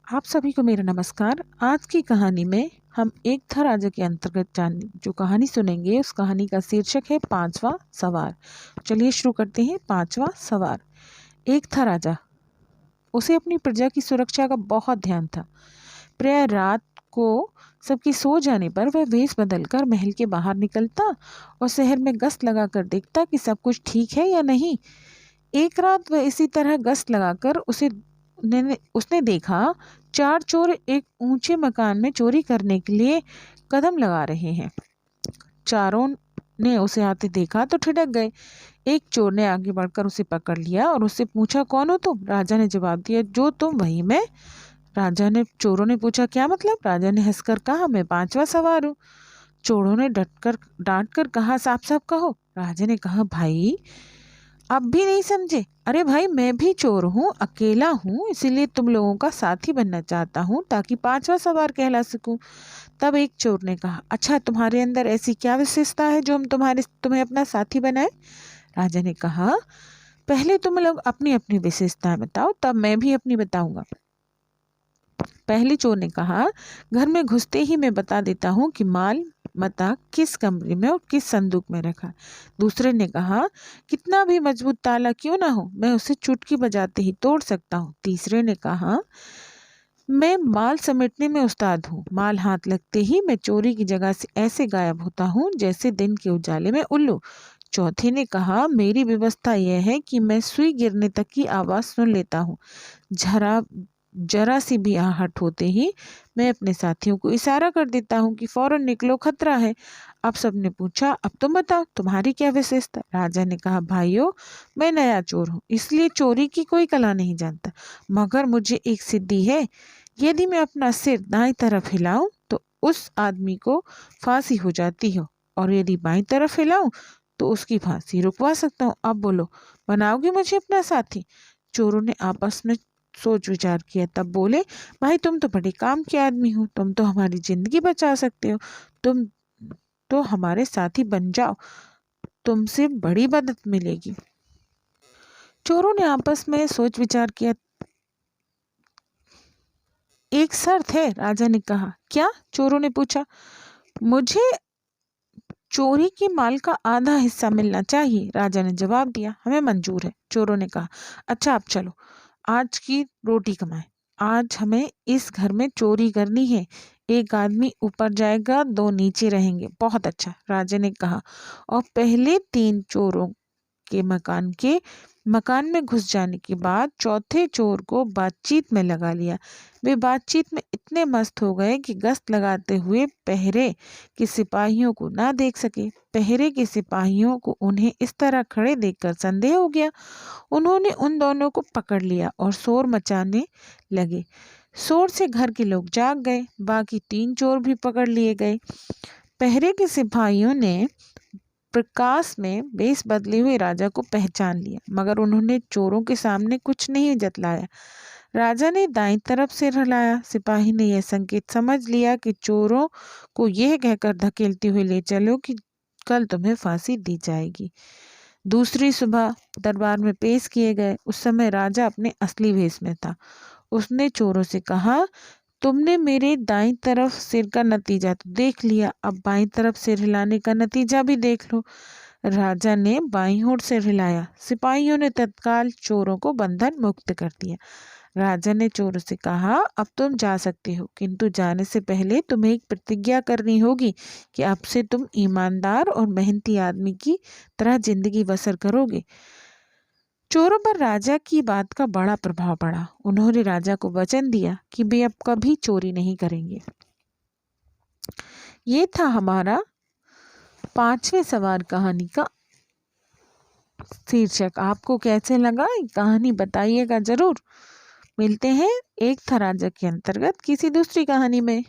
आप सभी को मेरा नमस्कार। आज की कहानी में हम एक था राजा के अंतर्गत जो कहानी सुनेंगे उस कहानी का शीर्षक है पांचवा सवार। चलिए शुरू करते हैं। पांचवा सवार। एक था राजा, उसे अपनी प्रजा की सुरक्षा का बहुत ध्यान था। प्राय रात को सबकी सो जाने पर वह वेश बदलकर महल के बाहर निकलता और शहर में गश्त लगाकर देखता कि सब कुछ ठीक है या नहीं। एक रात वह इसी तरह गश्त लगाकर उसने देखा 4 चोर एक ऊंचे मकान में चोरी करने के लिए कदम लगा रहे हैं। चारों ने उसे आते देखा तो ठिठक गए। एक चोर ने आगे बढ़कर उसे पकड़ लिया और उससे पूछा, कौन हो तुम? राजा ने जवाब दिया, जो तुम वही मैं। चोरों ने पूछा, क्या मतलब? राजा ने हंसकर कहा, मैं पांचवा सवार हूँ। चोरों ने डांट कर कहा, साफ साफ कहो। राजा ने कहा, भाई अब भी नहीं समझे? अरे भाई, मैं भी चोर हूँ, अकेला हूँ, इसीलिए तुम लोगों का साथी बनना चाहता हूँ ताकि पांचवा सवार कहला सकूं। तब एक चोर ने कहा, अच्छा, तुम्हारे अंदर ऐसी क्या विशेषता है जो हम तुम्हें अपना साथी बनाए? राजा ने कहा, पहले तुम लोग अपनी अपनी विशेषताएं बताओ, तब मैं भी अपनी बताऊंगा। पहले चोर ने कहा, घर में घुसते ही मैं बता देता हूँ कि माल मता किस कमरे में और किस संदूक में रखा। दूसरे ने कहा, कितना भी मजबूत ताला क्यों ना हो, मैं उसे चुटकी बजाते ही तोड़ सकता हूँ। तीसरे ने कहा, मैं माल समेटने में उस्ताद हूँ, माल हाथ लगते ही मैं चोरी की जगह से ऐसे गायब होता हूँ जैसे दिन के उजाले में उल्लू। चौथे ने कहा, मेरी व्यवस्था यह है कि मैं सुई गिरने तक की आवाज सुन लेता हूँ। जरा सी भी आहट होते ही मैं अपने साथियों को इशारा कर देता हूँ कि फौरन निकलो, खतरा है। अब सबने पूछा, अब तुम बताओ तुम्हारी क्या विशेषता? राजा ने कहा, भाइयों, मैं नया चोर हूँ, इसलिए चोरी की कोई कला नहीं जानता, मगर मुझे एक सिद्धि है। यदि मैं अपना सिर दाईं तरफ हिलाऊं तो उस आदमी को फांसी हो जाती है, और यदि बाईं तरफ हिलाऊं तो उसकी फांसी रुकवा सकता हूँ। अब बोलो, बनाओगे मुझे अपना साथी? चोरों ने आपस में सोच विचार किया, तब बोले, भाई तुम तो बड़े काम के आदमी हो, तुम तो हमारी जिंदगी बचा सकते हो, तुम तो हमारे साथी बन जाओ, तुमसे बड़ी मदद मिलेगी। चोरों ने आपस में सोच विचार किया। एक शर्त है, राजा ने कहा। क्या? चोरों ने पूछा। मुझे चोरी के माल का आधा हिस्सा मिलना चाहिए, राजा ने जवाब दिया। हमें मंजूर है, चोरों ने कहा। अच्छा, अब चलो, आज की रोटी कमाए। आज हमें इस घर में चोरी करनी है। एक आदमी ऊपर जाएगा, 2 नीचे रहेंगे। बहुत अच्छा, राजा ने कहा, और पहले 3 चोरों के मकान में घुस जाने के बाद चौथे चोर को बातचीत में लगा लिया। वे बातचीत में इतने मस्त हो गए कि गश्त लगाते हुए पहरे के सिपाहियों को ना देख सके। पहरे के सिपाहियों को उन्हें इस तरह खड़े देखकर संदेह हो गया। उन्होंने उन दोनों को पकड़ लिया और शोर मचाने लगे। शोर से घर के लोग जाग गए। बाकी 3 चोर भी पकड़ लिए गए। पहरे के सिपाहियों ने प्रकाश में वेश बदले हुए राजा को पहचान लिया, मगर उन्होंने चोरों के सामने कुछ नहीं जतलाया। राजा ने दाईं तरफ सिर हिलाया। सिपाही ने यह संकेत समझ लिया कि चोरों को यह कहकर धकेलते हुए ले चलो कि कल तुम्हें फांसी दी जाएगी। दूसरी सुबह दरबार में पेश किए गए। उस समय राजा अपने असली वेश में था। उसने चोरों से कहा, तुमने मेरे दाईं तरफ सिर का नतीजा तो देख लिया, अब बाईं तरफ सिर हिलाने का नतीजा भी देख लो। राजा ने बाईं ओर सिर हिलाया। सिपाहियों ने तत्काल चोरों को बंधन मुक्त कर दिया। राजा ने चोरों से कहा, अब तुम जा सकते हो, किंतु जाने से पहले तुम्हें एक प्रतिज्ञा करनी होगी कि अब से तुम ईमानदार और मेहनती आदमी की तरह जिंदगी बसर करोगे। चोरों पर राजा की बात का बड़ा प्रभाव पड़ा। उन्होंने राजा को वचन दिया कि वे अब कभी चोरी नहीं करेंगे। ये था हमारा 5वें सवार कहानी का शीर्षक। आपको कैसे लगा ये कहानी बताइएगा जरूर। मिलते हैं एक था राजा के अंतर्गत किसी दूसरी कहानी में।